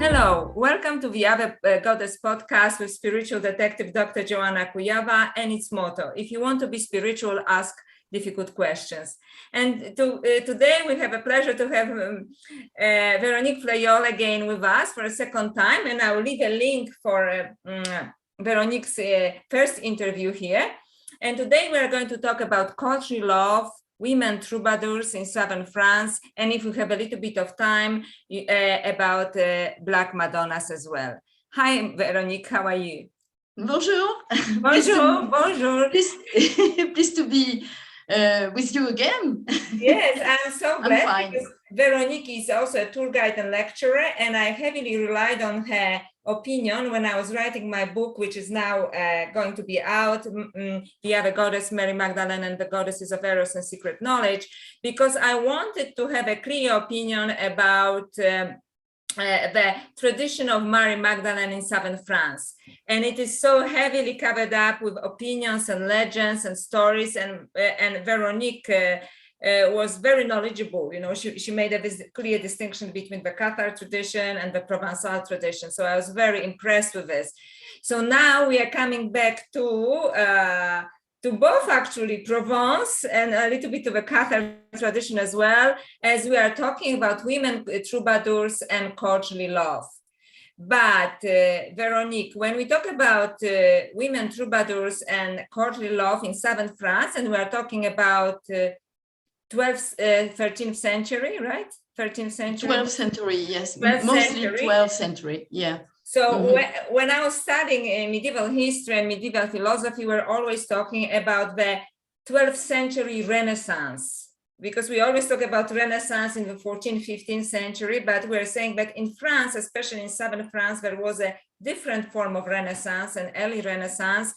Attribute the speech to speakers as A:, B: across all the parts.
A: Hello, welcome to the Other Goddess podcast with spiritual detective Dr. Joanna Kujawa and its motto, if you want to be spiritual, ask difficult questions. And today we have a pleasure to have Veronique Flayol again with us for a second time, and I will leave a link for Veronique's first interview here. And today we are going to talk about cultural love, women troubadours in southern France, and if we have a little bit of time, about Black Madonnas as well. Hi, Veronique, how are you?
B: Bonjour.
A: Bonjour, bonjour.
B: Pleased to be with you again.
A: Yes, I'm so glad.
B: I'm fine.
A: Because Veronique is also a tour guide and lecturer, and I heavily relied on her opinion when I was writing my book, which is now going to be out, The Other Goddess, Mary Magdalene and the Goddesses of Eros and Secret Knowledge, because I wanted to have a clear opinion about the tradition of Mary Magdalene in southern France. And it is so heavily covered up with opinions and legends and stories, and Veronique was very knowledgeable. You know, she made a clear distinction between the Cathar tradition and the Provençal tradition. So I was very impressed with this. So now we are coming back to both actually Provence and a little bit of a Cathar tradition as well, as we are talking about women troubadours and courtly love. But Veronique, when we talk about women troubadours and courtly love in southern France, and we are talking about 13th century, right? 13th century?
B: 12th century, yes.
A: 12th
B: Mostly
A: century.
B: 12th century, yeah.
A: So when I was studying medieval history and medieval philosophy, we're always talking about the 12th century Renaissance, because we always talk about Renaissance in the 14th, 15th century, but we're saying that in France, especially in southern France, there was a different form of Renaissance, an early Renaissance,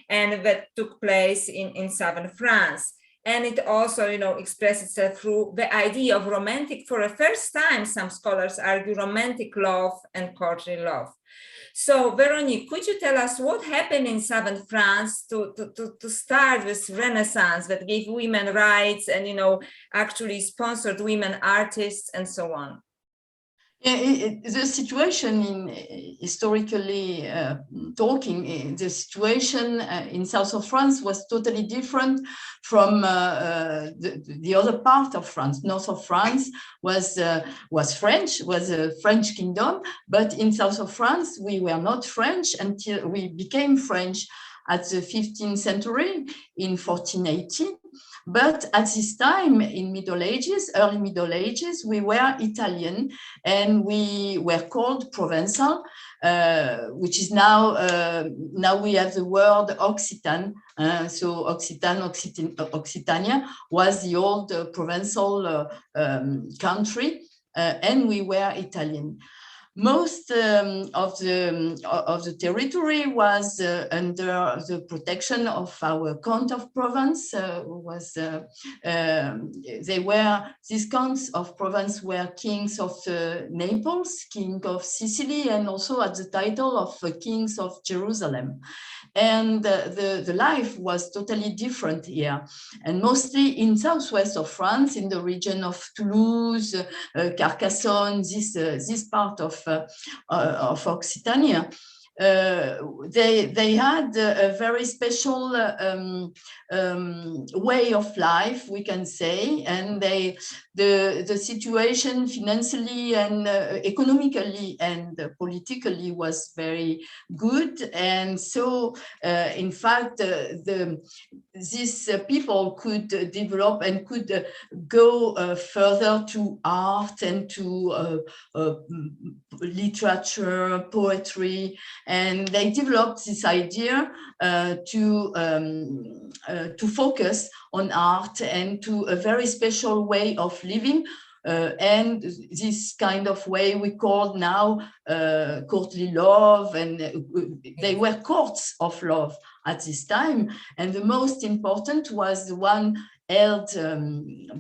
A: and that took place in southern France. And it also, expressed itself through the idea of romantic, for the first time, some scholars argue romantic love and courtly love. So Veronique, could you tell us what happened in southern France to start this Renaissance that gave women rights and, actually sponsored women artists and so on?
B: Yeah, the situation historically talking, the situation in south of France was totally different from the other part of France. North of France was French, was a French kingdom, but in south of France we were not French until we became French at the 15th century in 1480. But at this time in Middle Ages, early Middle Ages, we were Italian and we were called Provençal, which is now we have the word Occitan. So Occitania was the old Provençal country, and we were Italian. Most of the territory was under the protection of our Count of Provence. These counts of Provence were kings of Naples, king of Sicily, and also at the title of kings of Jerusalem. And the life was totally different here, and mostly in southwest of France, in the region of Toulouse, Carcassonne, this part of Occitania. They had a very special way of life, we can say, and the situation financially and economically and politically was very good, and so in fact these people could develop and could go further to art and to literature, poetry, and they developed this idea to focus on art and to a very special way of living. And this kind of way we call now courtly love, and they were courts of love at this time. And the most important was the one held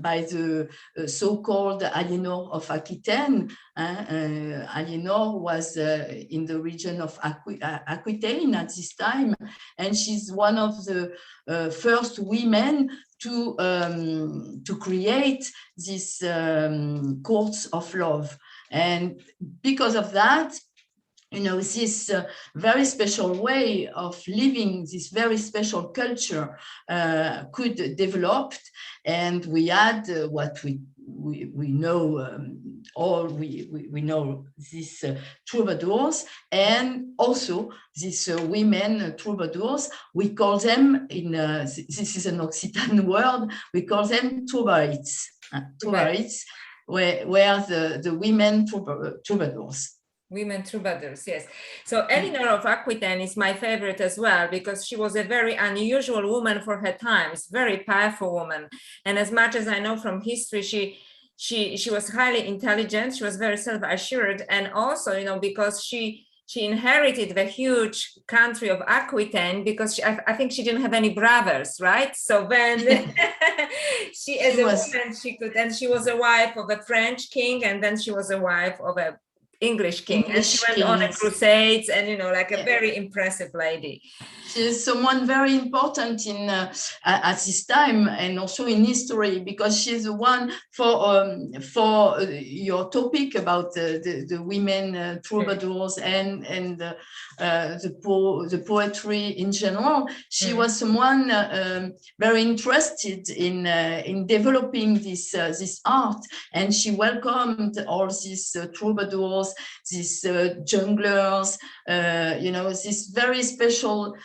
B: by the so-called Aliénor of Aquitaine. Aliénor was in the region of Aquitaine at this time, and she's one of the first women to create these courts of love. And because of that, you know, this very special way of living, this very special culture could develop. And we had what we know, we know these troubadours, and also these women troubadours. We call them, in this is an Occitan word, we call them Troubaritz. Troubaritz, where the women troubadours.
A: Women troubadours, yes. So Eleanor of Aquitaine is my favorite as well, because she was a very unusual woman for her times, very powerful woman. And as much as I know from history, she was highly intelligent, she was very self-assured, and also, you know, because she inherited the huge country of Aquitaine, because I think she didn't have any brothers, right? So then she as a woman, she could, and she was a wife of a French king, and then she was a wife of a English king, and she went on a crusades, and you know, like a very impressive lady.
B: She's someone very important in at this time, and also in history, because she's the one for your topic about the women troubadours and the poetry in general. She was someone very interested in developing this art, and she welcomed all these troubadours, these junglers, you know, this very special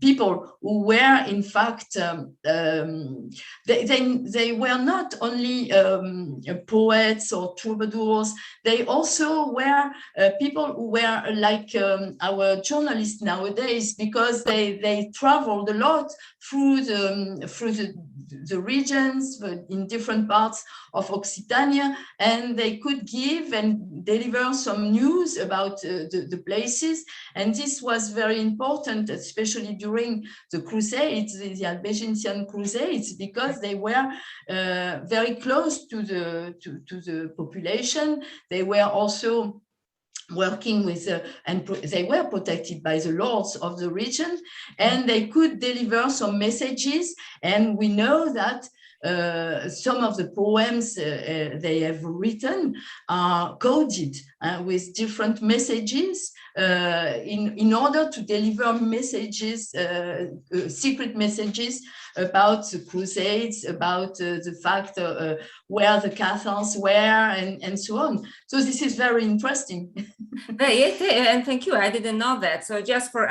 B: people who were, in fact, they were not only poets or troubadours, they also were people who were like our journalists nowadays, because they traveled a lot through the regions in different parts of Occitania, and they could give and deliver some news about the places. And this was very important, especially during the Crusades, the Albigensian Crusades, because they were very close to the population. They were also working with, and they were protected by the lords of the region, and they could deliver some messages. And we know that some of the poems they have written are coded with different messages in order to deliver messages, secret messages about the Crusades, about the fact where the Cathars were, and so on. So this is very interesting.
A: Yes, and thank you. I didn't know that. So just for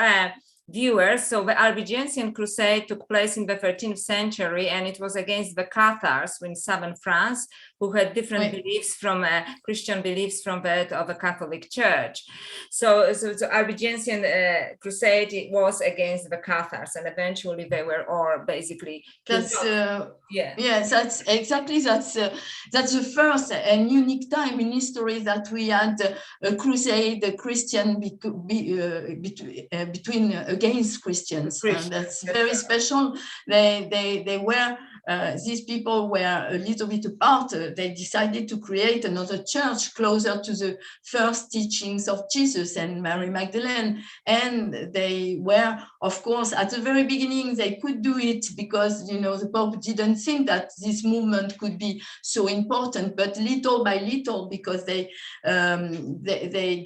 A: viewers, so the Albigensian Crusade took place in the 13th century, and it was against the Cathars in southern France, who had different beliefs from Christian beliefs from that of the Catholic Church. So Albigensian Crusade was against the Cathars, and eventually they were all basically.
B: That's yes, that's exactly that's the first and unique time in history that we had a crusade, a Christian between against Christians. And that's very special. They were. These people were a little bit apart. They decided to create another church closer to the first teachings of Jesus and Mary Magdalene. And they were, of course, at the very beginning, they could do it because, you know, the Pope didn't think that this movement could be so important. But little by little, because they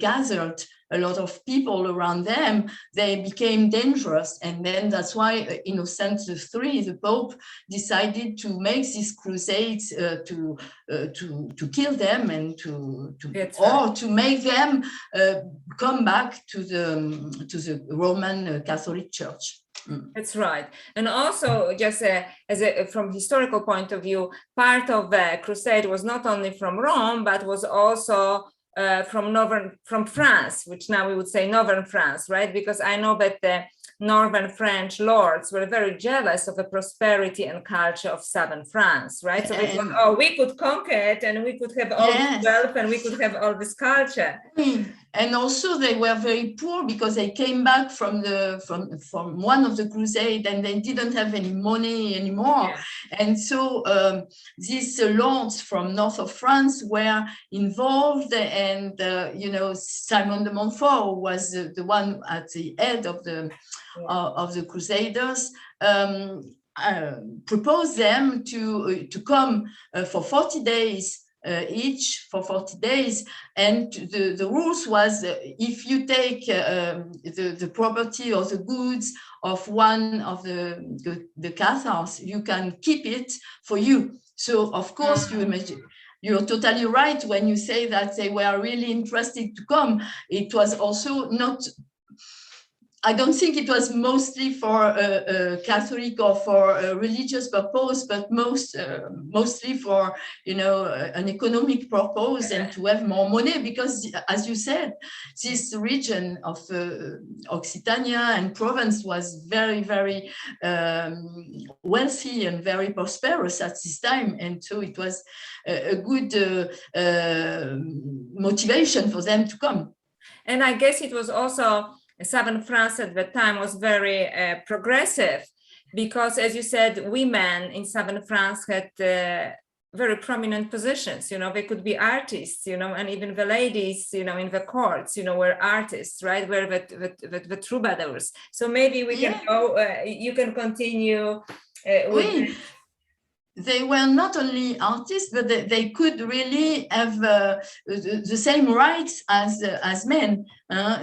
B: gathered a lot of people around them, they became dangerous. And then that's why Innocent III, the Pope, decided to make these crusades to kill them and to make them come back to the Roman Catholic Church.
A: That's right. And also, just from historical point of view, part of the crusade was not only from Rome, but was also from France, which now we would say northern France, right? Because I know that the northern French lords were very jealous of the prosperity and culture of southern France, right? So they thought, oh, we could conquer it, and we could have all this wealth, and we could have all this culture.
B: And also they were very poor because they came back from one of the crusades, and they didn't have any money anymore. Yeah. And so these lords from north of France were involved, and Simon de Montfort was the one at the head of the Crusaders. Proposed them to come for 40 days each for 40 days. And the rules was if you take the property or the goods of one of the Cathars, you can keep it for you. So of course you imagine, you're totally right when you say that they were really interested to come. It was also not, I don't think it was mostly for a Catholic or for a religious purpose, but mostly for, you know, an economic purpose and to have more money, because as you said, this region of Occitania and Provence was very, very wealthy and very prosperous at this time. And so it was a good motivation for them to come.
A: And I guess it was also, Southern France at the time was very progressive, because, as you said, women in Southern France had very prominent positions. You know, they could be artists, you know, and even the ladies, you know, in the courts, you know, were artists, right? Were the troubadours. So maybe we can go, you can continue with.
B: They were not only artists, but they could really have the same rights as men.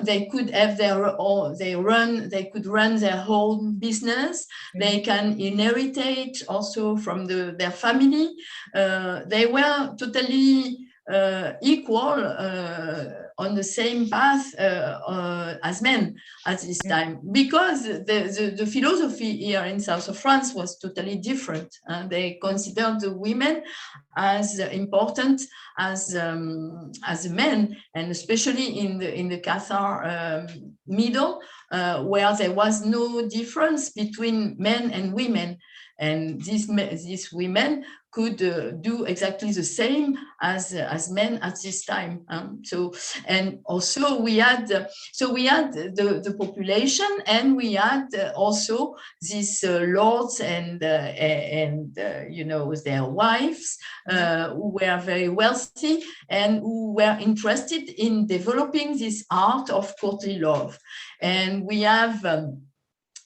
B: They could have they could run their own business. They can inherit also from their family. They were totally equal on the same path as men at this time, because the philosophy here in south of France was totally different. They considered the women as important as men, and especially in the Cathar middle, where there was no difference between men and women, and these women could do exactly the same as men at this time. So, and also we had the population, and we had also these lords and you know, their wives who were very wealthy and who were interested in developing this art of courtly love. And we have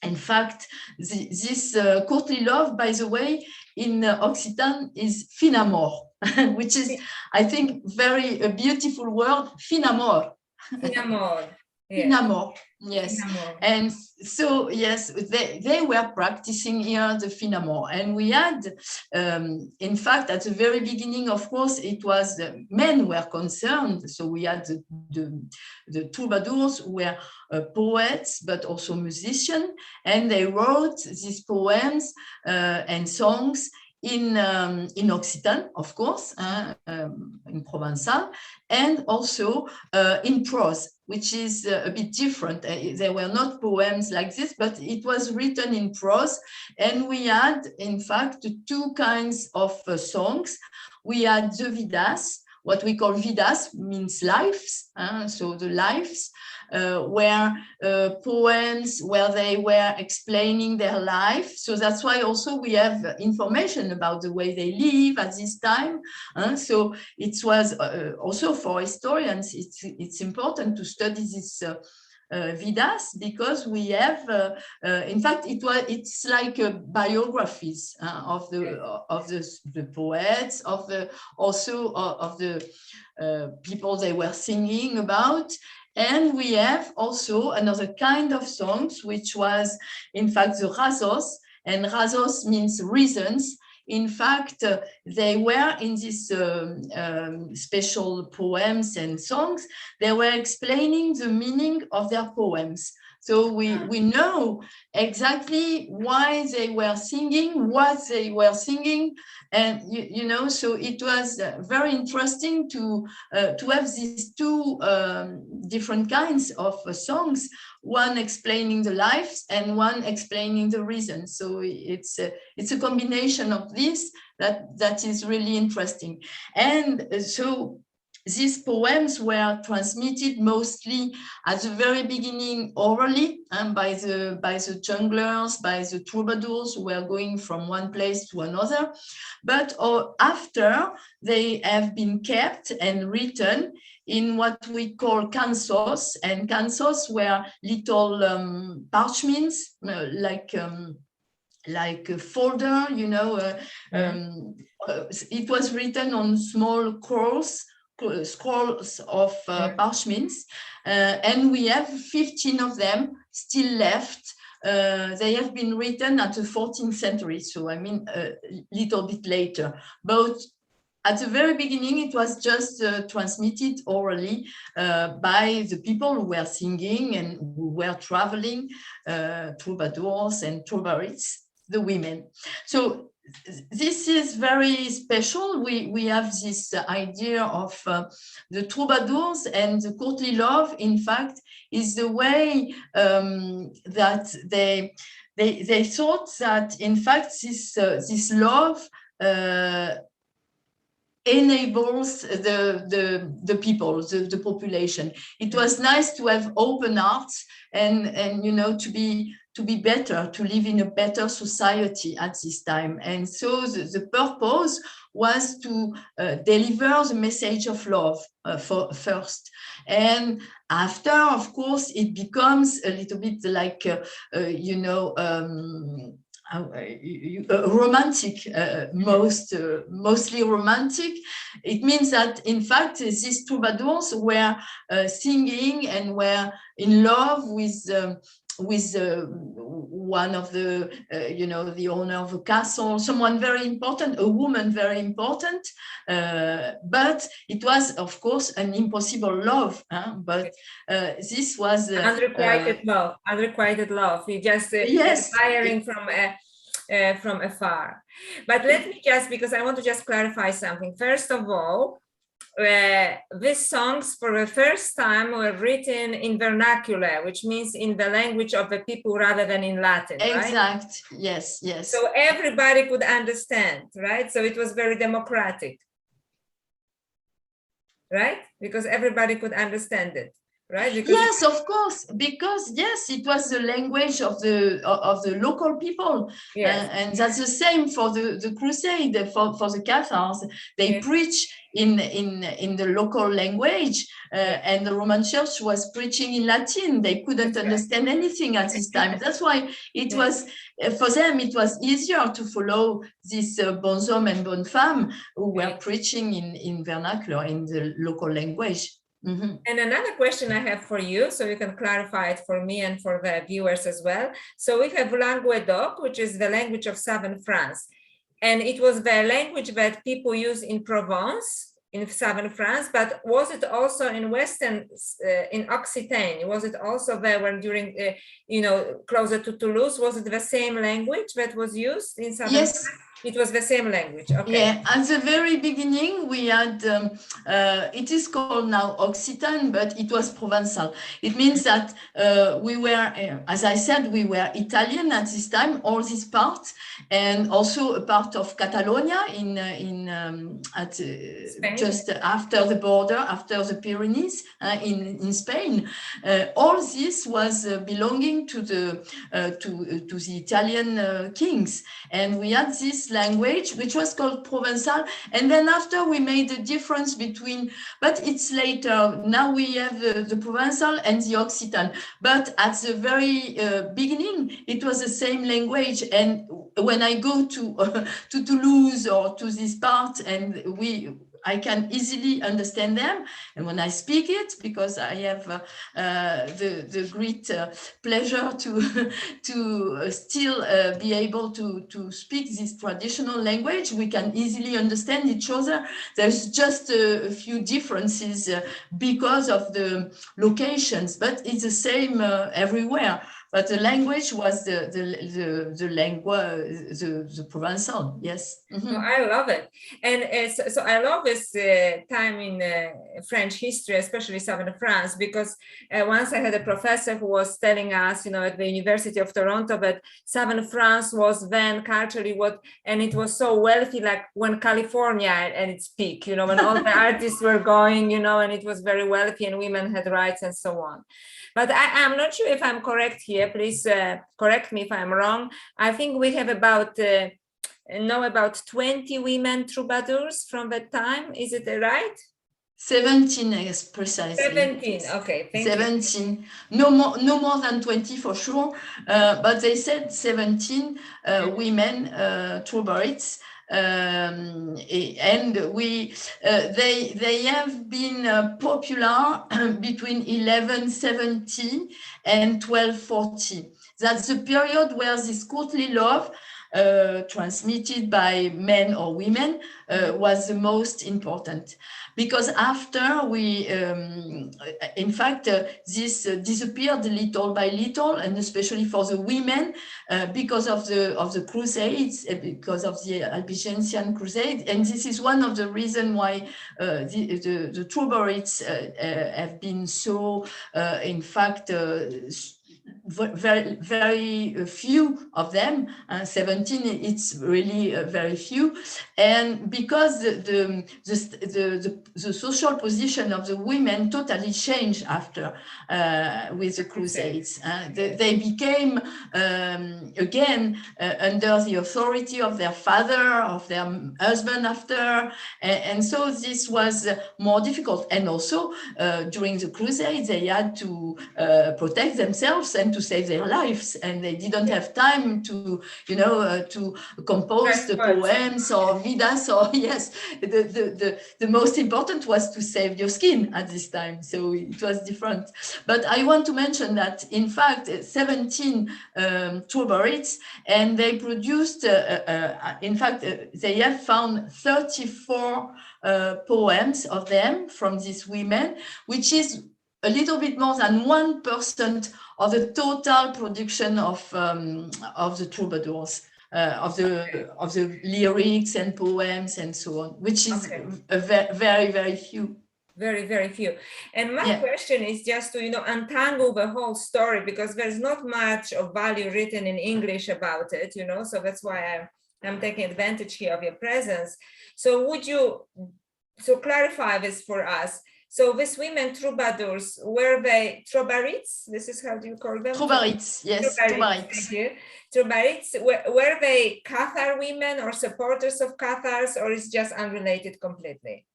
B: in fact, this courtly love, by the way, in Occitan is fin amour, which is, I think, a beautiful word, fin amour.
A: Fin amour.
B: Yeah. Fin amour, yes.
A: Fin amour.
B: And so, yes, they were practicing here the fin amour. And we had, in fact, at the very beginning, of course, it was men were concerned. So we had the troubadours who were poets, but also musicians. And they wrote these poems and songs in Occitan, of course, in Provençal, and also in prose, which is a bit different. There were not poems like this, but it was written in prose. And we had, in fact, two kinds of songs. We had the vidas. What we call vidas means lives, so the lives, were poems where they were explaining their life. So that's why also we have information about the way they live at this time. So it was also for historians, it's important to study this vidas, because we have, in fact, it's like biographies of the poets, also of the people they were singing about. And we have also another kind of songs, which was, in fact, the razos, and razos means reasons. In fact, they were in these special poems and songs, they were explaining the meaning of their poems. So we know exactly why they were singing, what they were singing, and you know, so it was very interesting to have these two different kinds of songs, one explaining the lives and one explaining the reasons. So it's a combination of this that is really interesting. And so these poems were transmitted mostly at the very beginning orally, and by the junglers, by the troubadours who were going from one place to another. But after, they have been kept and written in what we call cansos, and cansos were little parchments, like a folder, you know, it was written on small scrolls of parchments, and we have 15 of them still left. They have been written at the 14th century, so I mean a little bit later. But at the very beginning, it was just transmitted orally by the people who were singing and who were traveling, troubadours and Troubaritz, the women. So this is very special. We have this idea of the troubadours, and the courtly love, in fact, is the way that they thought that, in fact, this love enables the people, the population. It was nice to have open hearts and you know, to be better, to live in a better society at this time. And so the purpose was to deliver the message of love first. And after, of course, it becomes a little bit like, you know, romantic, mostly romantic. It means that, in fact, these troubadours were singing and were in love with one of the, you know, the owner of a castle, someone very important, a woman very important. But it was, of course, an impossible love. But this was
A: unrequited love. Unrequited love. We just
B: yes,
A: admiring from afar. But let me just, because I want to just clarify something. First of all, these songs for the first time were written in vernacular, which means in the language of the people rather than in Latin,
B: exact,
A: right?
B: Yes, yes.
A: So everybody could understand, right? So it was very democratic, right? Because everybody could understand it. Right? Because
B: yes, of course, because yes, it was the language of the local people. Yes. And that's the same for the crusade, for the Cathars. They preach in the local language, and the Roman Church was preaching in Latin. They couldn't understand anything at this time. That's why it was, for them, it was easier to follow this bonhomme and bonne femme who were preaching in vernacular, in the local language. Mm-hmm.
A: And another question I have for you, so you can clarify it for me and for the viewers as well. So we have Languedoc, which is the language of southern France. And it was the language that people use in Provence, in southern France, but was it also in Western, in Occitanie? Was it also there when during, you know, closer to Toulouse? Was it the same language that was used in southern
B: France?
A: It was the same language. Okay.
B: Yeah, at the very beginning, we had, it is called now Occitan, but it was Provençal. It means that we were, as I said, we were Italian at this time, all this part, and also a part of Catalonia just after the border, after the Pyrenees in Spain. All this was belonging to the Italian kings, and we had this language which was called Provençal, and then after we made a difference between, but it's later. Now we have the Provençal and the Occitan, but at the very beginning it was the same language. And when I go to Toulouse or to this part, and I can easily understand them, and when I speak it, because I have the great pleasure to still be able to speak this traditional language, we can easily understand each other. There's just a few differences because of the locations, but it's the same everywhere. But the language was the Provençal, yes. Mm-hmm.
A: Oh, I love it. And so I love this time in French history, especially southern France, because once I had a professor who was telling us, you know, at the University of Toronto, that southern France was then culturally and it was so wealthy, like when California at its peak, you know, when all the artists were going, you know, and it was very wealthy and women had rights and so on. But I'm not sure if I'm correct here. Please correct me if I'm wrong. I think we have about 20 women troubadours from that time. Is it right?
B: 17, yes, precisely.
A: 17, okay, thank
B: 17. You. No more than 20 for sure, but they said 17 women Troubaritz. and they have been popular between 1170 and 1240. That's the period where this courtly love transmitted by men or women was the most important, because after we in fact this disappeared little by little, and especially for the women because of the Crusades, because of the Albigensian Crusade. And this is one of the reasons why the Troubaritz have been so in fact very few of them, 17, it's really very few. And because the social position of the women totally changed after with the Crusades. They became again under the authority of their father, of their husband after, and so this was more difficult. And also during the Crusades, they had to protect themselves and to save their lives, and they didn't have time to, to compose the poems or vidas, or yes, the most important was to save your skin at this time, so it was different. But I want to mention that in fact 17 Troubaritz, and they produced in fact they have found 34 poems of them from these women, which is a little bit more than 1% of the total production of the troubadours, of the lyrics and poems and so on, which is a very, very few.
A: Very, very few. And my question is just to, untangle the whole story, because there's not much of value written in English about it, so that's why I'm taking advantage here of your presence. So would you clarify this for us? So these women troubadours, were they Troubaritz? This is how do you call them?
B: Troubaritz, yes, Troubaritz.
A: Thank you. Troubaritz, were they Cathar women or supporters of Cathars, or is just unrelated completely?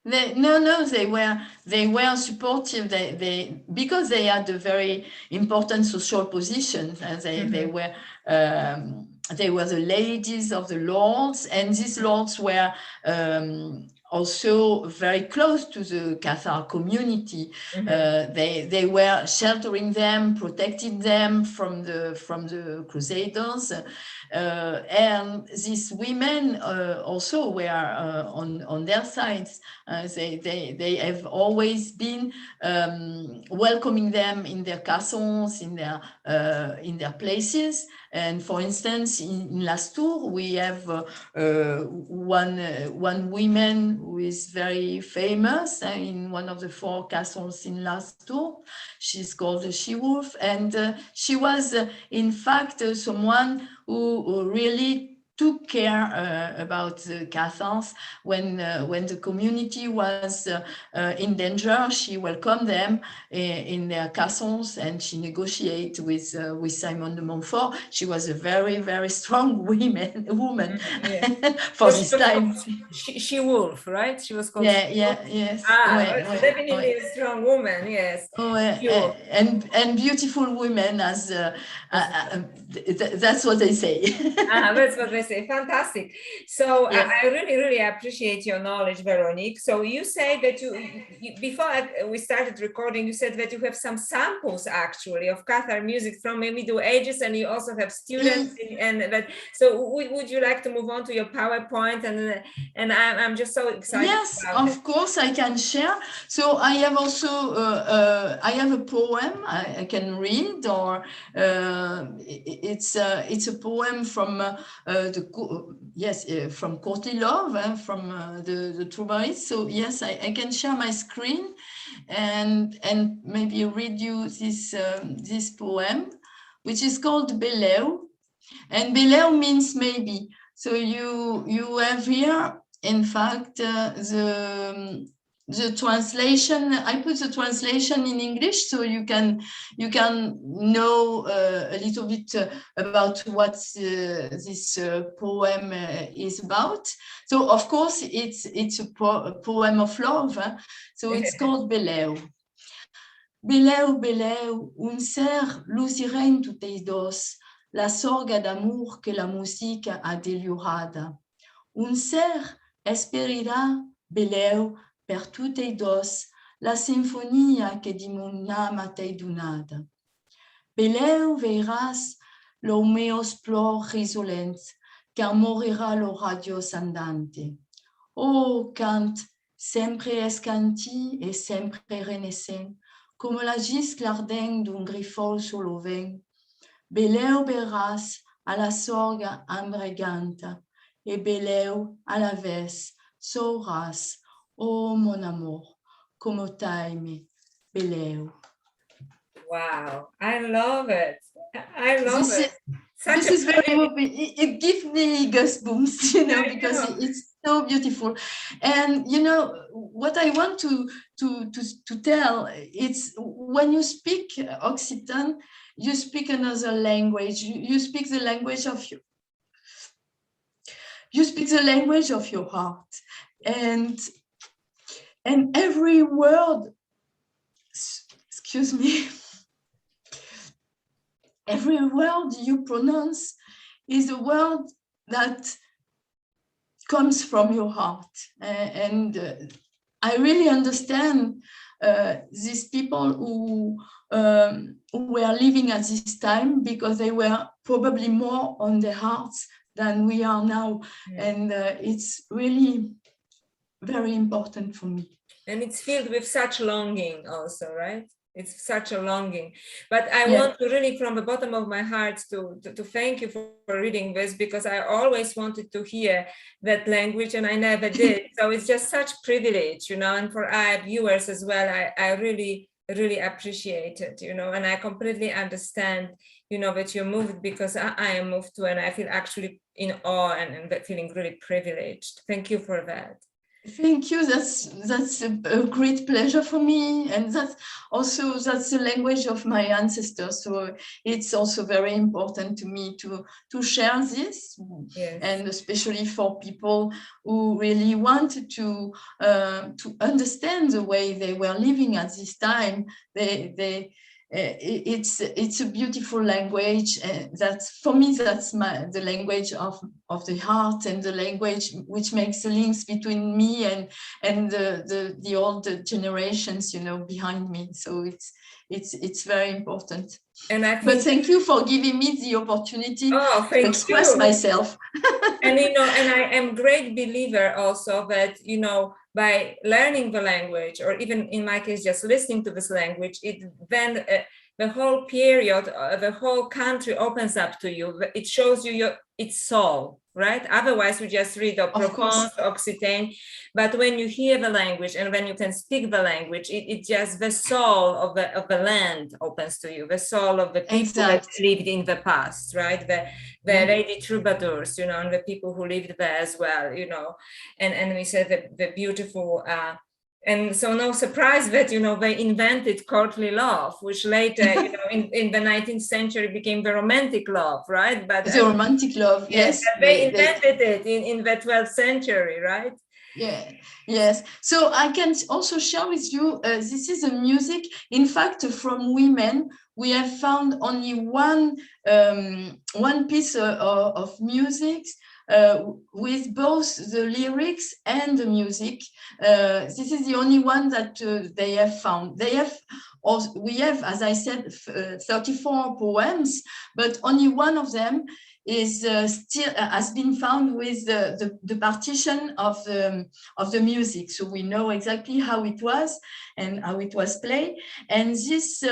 B: No, they were supportive. They because they had a very important social position. They were the ladies of the lords, and these lords were also very close to the Cathar community. They were sheltering them, protecting them from the Crusaders, and these women also were on their sides. They have always been welcoming them in their castles, in their places. And for instance, in Las Tours, we have one woman who is very famous in one of the 4 castles in Las Tours. She's called the She-Wolf, and she was in fact someone who really took care about the Cathars when the community was in danger. She welcomed them in their castles, and she negotiated with Simon de Montfort. She was a very, very strong woman for this time.
A: She-Wolf, right? She was called.
B: Yes.
A: Definitely a strong woman. Yes.
B: And beautiful women, as that's what they say.
A: That's what they say. Fantastic. So I really, really appreciate your knowledge, Veronique. So you say that you before we started recording, you said that you have some samples actually of Cathar music from the Middle Ages, and you also have students and that. So would you like to move on to your PowerPoint? And I'm just so excited.
B: Yes, of course I can share. So I have also I have a poem I can read, or it's a poem from from courtly love, from the Troubaritz. So yes, I can share my screen and maybe read you this poem, which is called Beleu, and Beleu means maybe. So you have here, in fact, the translation. I put the translation in English, so you can know a little bit about what this poem is about. So of course it's a poem of love. So it's called Beleu. Beleu, Beleu, un ser luciren tuteidos, la sorga d'amor que la música ha delurada. Un ser esperirà, beleu, per tu tei dos, la sinfonia che di mon ama tei donada. Beleu veiràs lo meus plors risolents, car morirà lo radios andante. Oh, cant, sempre escanti e sempre renescent, come la giscle ardent d'un grifol sur lo vent. Beleu veràs a la sorga embreganta, e beleu a la vez sauràs, oh mon amour, como taime, beleu.
A: Wow, I love it. I love
B: This
A: it.
B: this is very moving. It gives me goosebumps, you know, because it's so beautiful. And you know what I want to tell, it's when you speak Occitan, you speak another language. You speak the language of you speak the language of your heart, and every word, excuse me, every word you pronounce is a word that comes from your heart. I really understand these people who were living at this time, because they were probably more on their hearts than we are now. And it's really very important for me.
A: And it's filled with such longing also, right? It's such a longing. But I want to really, from the bottom of my heart, to thank you for reading this, because I always wanted to hear that language and I never did. So it's just such privilege, you know, and for our viewers as well, I really, really appreciate it, you know, and I completely understand, you know, that you're moved, because I am moved too, and I feel actually in awe and feeling really privileged. Thank you for that.
B: Thank you. That's a great pleasure for me, and that's the language of my ancestors. So it's also very important to me to share this, and especially for people who really want to understand the way they were living at this time. It's a beautiful language. That's, for me, that's the language of the heart, and the language which makes the links between me and the old generations, you know, behind me. So it's very important. And I think, but thank you for giving me the opportunity to express myself.
A: And you know, and I am a great believer also that, you know, by learning the language, or even in my case, just listening to this language, it then the whole period, the whole country opens up to you. It shows you its soul, right? Otherwise, we just read Provence, Occitan. But when you hear the language and when you can speak the language, it just, the soul of the land opens to you, the soul of the people that lived in the past, right? The lady troubadours, you know, and the people who lived there as well, you know. And we said the beautiful. And so no surprise that, you know, they invented courtly love, which later, you know, in the 19th century became the romantic love, right? But
B: the romantic love, yes.
A: They invented it in the 12th century, right?
B: Yeah, yes. So I can also share with you, this is a music, in fact, from women. We have found only one piece of music with both the lyrics and the music. This is the only one that they have found. We have, as I said, 34 poems, but only one of them is still has been found with the partition of the music, so we know exactly how it was and how it was played. And this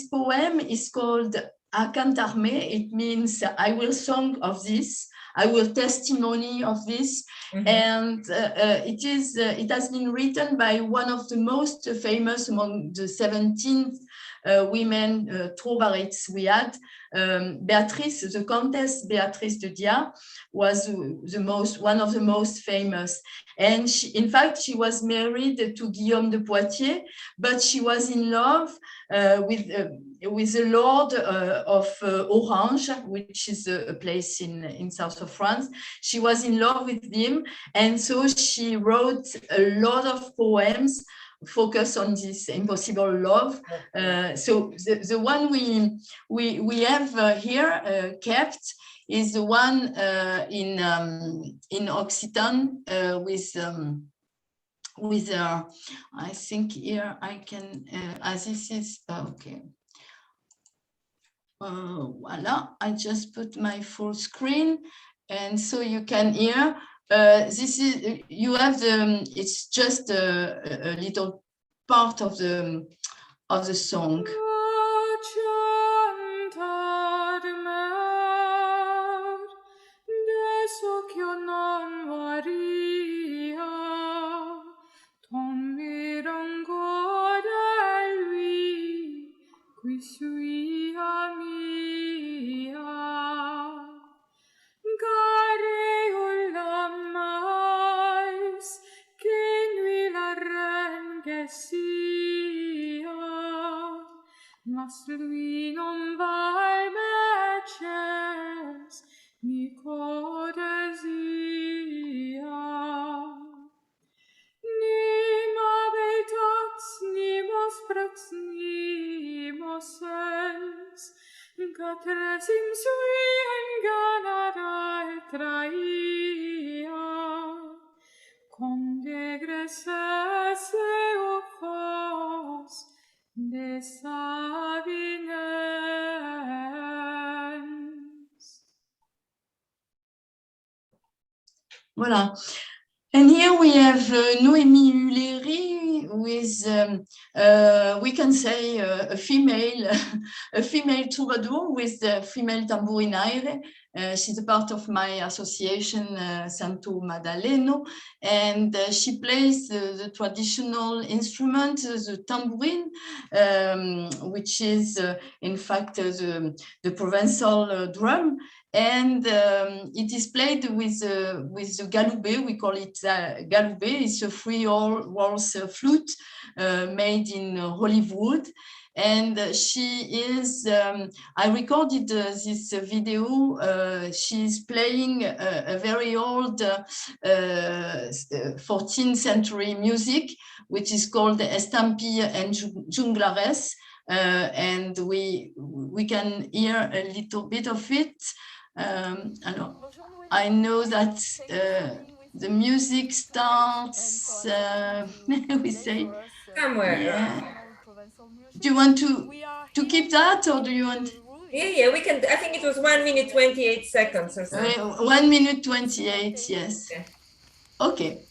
B: poem is called A Cantar Me. It means I will song of this, I will testimony of this. And it has been written by one of the most famous among the 17th women Troubaritz we had. Beatrice, the Countess Beatrice de Dia, was one of the most famous. And in fact, she was married to Guillaume de Poitiers, but she was in love with the Lord of Orange, which is a place in south of France. She was in love with him, and so she wrote a lot of poems focus on this impossible love. So the one we have here kept is the one in Occitan with I think here I can as this is okay. Voila, I just put my full screen, and so you can hear. This is you have the. It's just a little part of the song.
C: Mas lui non val meces ni codesia, ni nobilitats, ni mos prats, ni mos sens, catres in sui enganara et traia, conde gresese ofos,
B: Voilà. And here we have Noémie Hulleri with, we can say, a female troubadour with a female tamburinaire. She's a part of my association, Santo Maddaleno, and she plays the traditional instrument, the tambourine, which is, in fact, the Provençal drum. And it is played with the galoubet. We call it galoubet. It's a three-walls flute made in Hollywood. And she is, I recorded this video. She's playing a very old 14th century music, which is called Estampilles and Junglares. And we can hear a little bit of it. I know that the music starts, we say,
A: somewhere.
B: yeah. Do you want to keep that, or do you want?
A: Yeah, we can. I think it was 1 minute 28 seconds or something.
B: 1 minute 28, yes. Okay.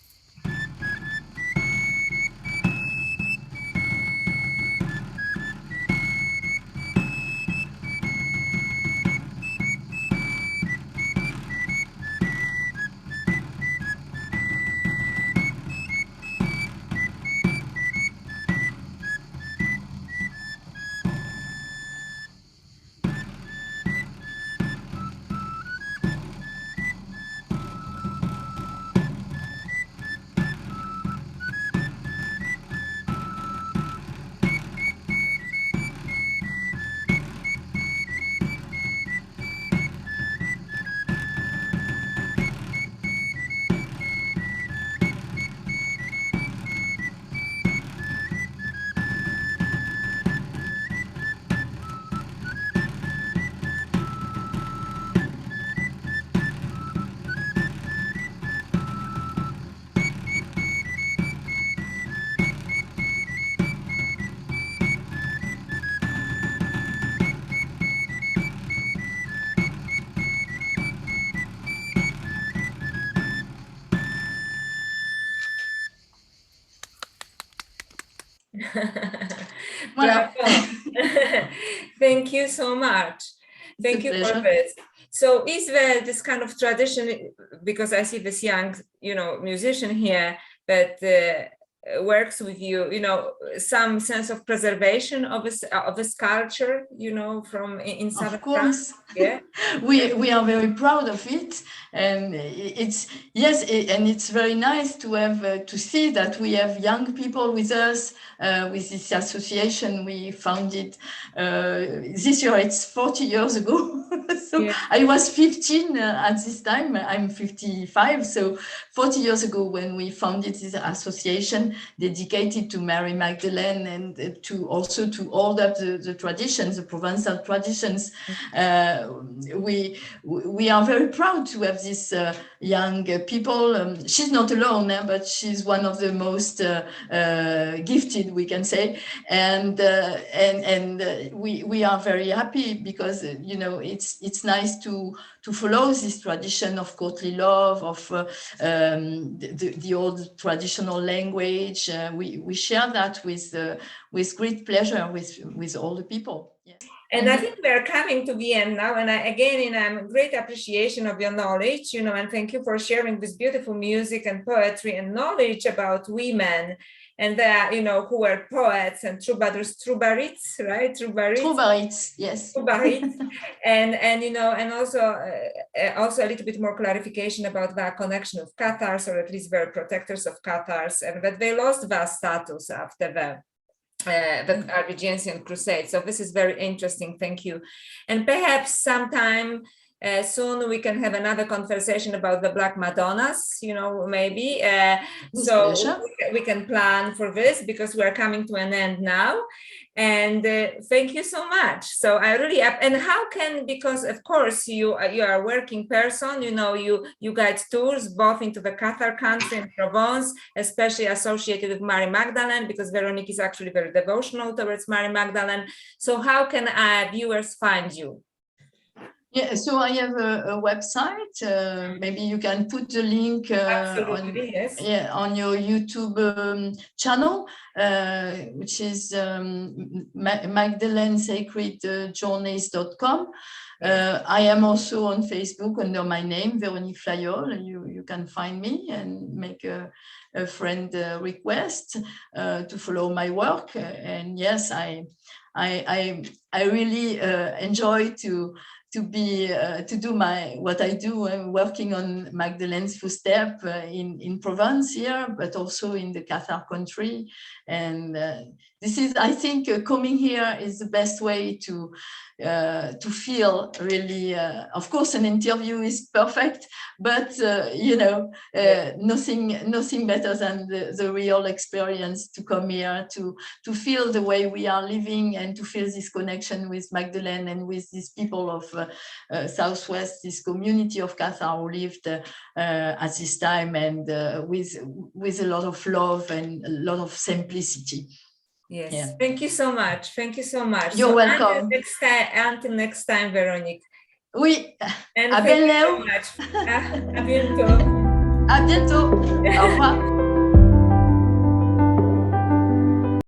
A: Bravo. Thank you so much. Thank you for this. So is there this kind of tradition, because I see this young, musician here that works with you, some sense of preservation of this culture, from inside
B: of course.
A: Yeah.
B: we are very proud of it, and it's and it's very nice to have to see that we have young people with us with this association we founded this year. It's 40 years ago. So yeah. I was 15 at this time. I'm 55, so 40 years ago when we founded this association, tradition dedicated to Mary Magdalene, and to also to hold up the traditions, the Provençal traditions. We are very proud to have this young people. She's not alone, but she's one of the most gifted, we can say, and we are very happy because it's nice to follow this tradition of courtly love, of the old traditional language. We share that with great pleasure with all the people. Yes.
A: And I think we are coming to the end now. And I'm great appreciation of your knowledge, and thank you for sharing this beautiful music and poetry and knowledge about women, and who are poets and troubadours, Troubaritz, right?
B: Troubaritz, yes.
A: Troubaritz. and also a little bit more clarification about the connection of Cathars, or at least they're protectors of Cathars, and that they lost their status after the Albigensian Crusade. So this is very interesting. Thank you. And perhaps sometime soon we can have another conversation about the Black Madonnas, maybe. So we can plan for this, because we're coming to an end now. And thank you so much. So I really, and how can, because of course you are a working person, you guide tours both into the Cathar country and Provence, especially associated with Mary Magdalene, because Veronique is actually very devotional towards Mary Magdalene. So how can viewers find you?
B: Yeah, so I have a website. Maybe you can put the link on your YouTube channel, which is magdalenesacredjourneys.com. I am also on Facebook under my name, Veronique Flayol. You can find me and make a friend request to follow my work. And yes, I really enjoy to do what I do. I'm working on Magdalene's footstep in Provence here, but also in the Cathar country. And this is, I think, coming here is the best way to feel really. Of course, an interview is perfect, but nothing better than the real experience, to come here to feel the way we are living, and to feel this connection with Magdalene and with these people of Southwest, this community of Cathar who lived at this time, and with a lot of love and a lot of simplicity.
A: Yes, yeah. Thank you so much. Thank you so much.
B: You're welcome.
A: Until next time, Veronique.
B: Oui.
A: And thank you so much. À bientôt.
B: À bientôt. Au revoir.